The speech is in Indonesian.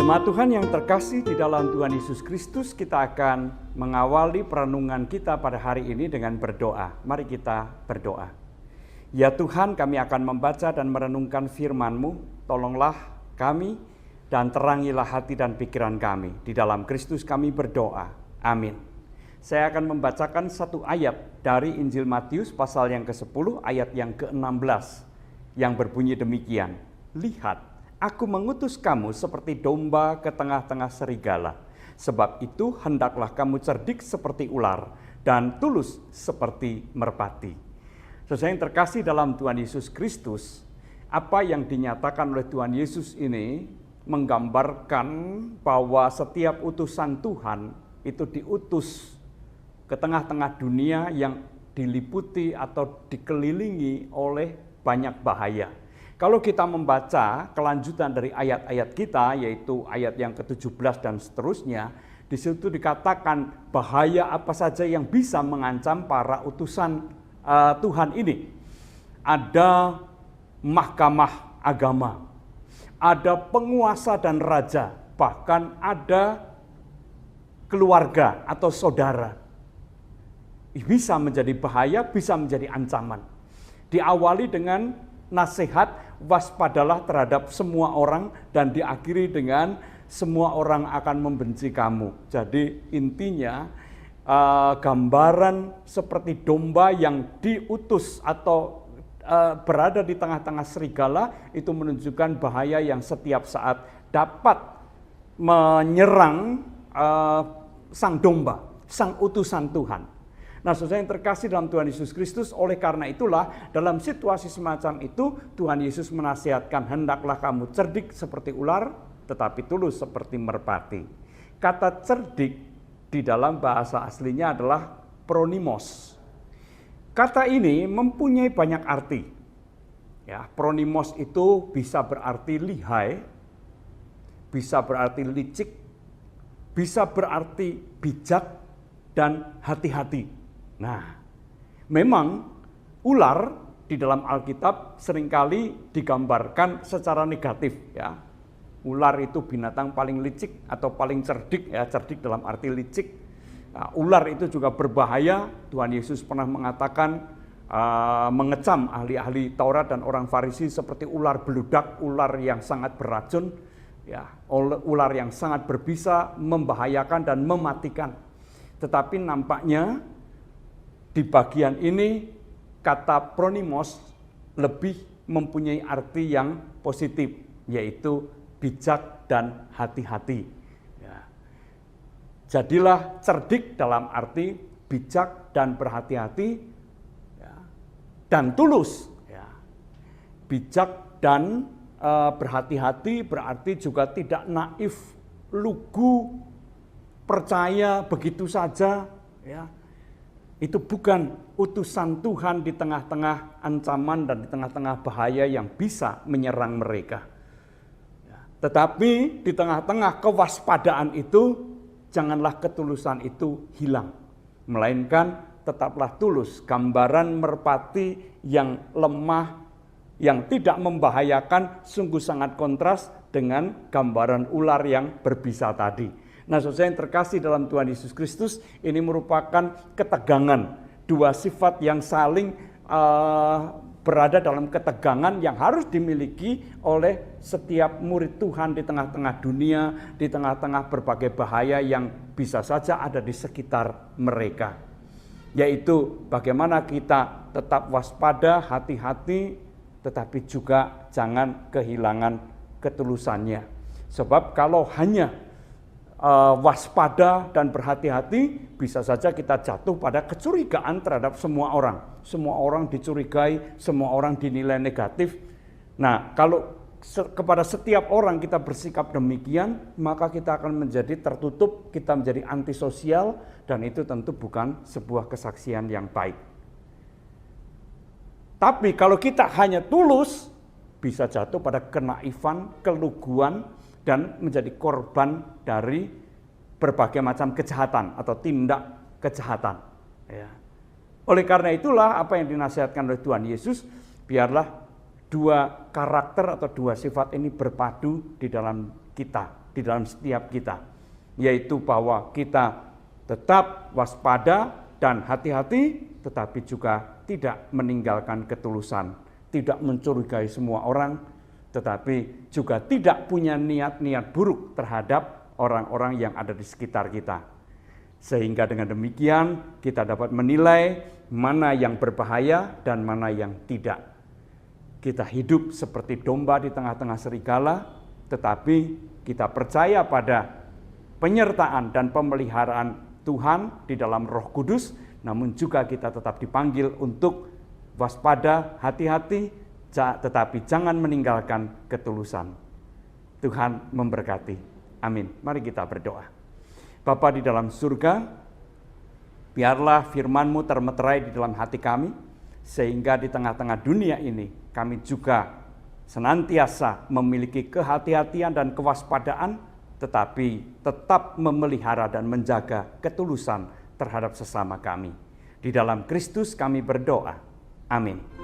Jemaat Tuhan yang terkasih di dalam Tuhan Yesus Kristus, kita akan mengawali perenungan kita pada hari ini dengan berdoa. Mari kita berdoa. Ya Tuhan, kami akan membaca dan merenungkan firman-Mu. Tolonglah kami dan terangilah hati dan pikiran kami. Di dalam Kristus kami berdoa. Amin. Saya akan membacakan satu ayat dari Injil Matius pasal yang ke-10 ayat yang ke-16 yang berbunyi demikian. Lihat, Aku mengutus kamu seperti domba ke tengah-tengah serigala. Sebab itu hendaklah kamu cerdik seperti ular dan tulus seperti merpati. Saudara yang terkasih dalam Tuhan Yesus Kristus, apa yang dinyatakan oleh Tuhan Yesus ini menggambarkan bahwa setiap utusan Tuhan itu diutus ke tengah-tengah dunia yang diliputi atau dikelilingi oleh banyak bahaya. Kalau kita membaca kelanjutan dari ayat-ayat kita, yaitu ayat yang ke-17 dan seterusnya, di situ dikatakan bahaya apa saja yang bisa mengancam para utusan Tuhan ini. Ada mahkamah agama, ada penguasa dan raja, bahkan ada keluarga atau saudara. Bisa menjadi bahaya, bisa menjadi ancaman. Diawali dengan nasihat, waspadalah terhadap semua orang, dan diakhiri dengan semua orang akan membenci kamu. Jadi intinya gambaran seperti domba yang diutus atau berada di tengah-tengah serigala itu menunjukkan bahaya yang setiap saat dapat menyerang sang domba, sang utusan Tuhan. Nah, saudara yang terkasih dalam Tuhan Yesus Kristus, oleh karena itulah dalam situasi semacam itu Tuhan Yesus menasihatkan, hendaklah kamu cerdik seperti ular, tetapi tulus seperti merpati. Kata cerdik di dalam bahasa aslinya adalah pronimos. Kata ini mempunyai banyak arti. Ya, pronimos itu bisa berarti lihai, bisa berarti licik, bisa berarti bijak dan hati-hati. Nah, memang ular di dalam Alkitab seringkali digambarkan secara negatif, ya. Ular itu binatang paling licik atau paling cerdik, ya, cerdik dalam arti licik. Nah, ular itu juga berbahaya. Tuhan Yesus pernah mengatakan mengecam ahli-ahli Taurat dan orang Farisi seperti ular beludak, ular yang sangat beracun, ya, ular yang sangat berbisa, membahayakan dan mematikan. Tetapi nampaknya di bagian ini kata pronimos lebih mempunyai arti yang positif, yaitu bijak dan hati-hati. Ya. Jadilah cerdik dalam arti bijak dan berhati-hati, ya, dan tulus. Ya. Bijak dan berhati-hati berarti juga tidak naif, lugu, percaya begitu saja, ya. Itu bukan utusan Tuhan di tengah-tengah ancaman dan di tengah-tengah bahaya yang bisa menyerang mereka. Tetapi di tengah-tengah kewaspadaan itu, janganlah ketulusan itu hilang. Melainkan tetaplah tulus. Gambaran merpati yang lemah, yang tidak membahayakan, sungguh sangat kontras dengan gambaran ular yang berbisa tadi. Nah, saudara yang terkasih dalam Tuhan Yesus Kristus, ini merupakan ketegangan, dua sifat yang saling berada dalam ketegangan yang harus dimiliki oleh setiap murid Tuhan di tengah-tengah dunia, di tengah-tengah berbagai bahaya yang bisa saja ada di sekitar mereka. Yaitu bagaimana kita tetap waspada, hati-hati, tetapi juga jangan kehilangan ketulusannya. Sebab kalau hanya waspada dan berhati-hati, bisa saja kita jatuh pada kecurigaan terhadap semua orang. Semua orang dicurigai, semua orang dinilai negatif. Nah, kalau kepada setiap orang kita bersikap demikian, maka kita akan menjadi tertutup, kita menjadi antisosial, dan itu tentu bukan sebuah kesaksian yang baik. Tapi kalau kita hanya tulus, bisa jatuh pada kenaifan, keluguan, dan menjadi korban dari berbagai macam kejahatan atau tindak kejahatan. Ya. Oleh karena itulah apa yang dinasihatkan oleh Tuhan Yesus, biarlah dua karakter atau dua sifat ini berpadu di dalam kita. di dalam setiap kita, yaitu bahwa kita tetap waspada dan hati-hati, tetapi juga tidak meninggalkan ketulusan, tidak mencurigai semua orang, tetapi juga tidak punya niat-niat buruk terhadap orang-orang yang ada di sekitar kita. Sehingga dengan demikian kita dapat menilai mana yang berbahaya dan mana yang tidak. Kita hidup seperti domba di tengah-tengah serigala, tetapi kita percaya pada penyertaan dan pemeliharaan Tuhan di dalam Roh Kudus, namun juga kita tetap dipanggil untuk waspada, hati-hati, tetapi jangan meninggalkan ketulusan. Tuhan memberkati. Amin. Mari kita berdoa. Bapa di dalam surga, biarlah firman-Mu termeterai di dalam hati kami, sehingga di tengah-tengah dunia ini kami juga senantiasa memiliki kehati-hatian dan kewaspadaan, tetapi tetap memelihara dan menjaga ketulusan terhadap sesama kami. Di dalam Kristus kami berdoa. Amin.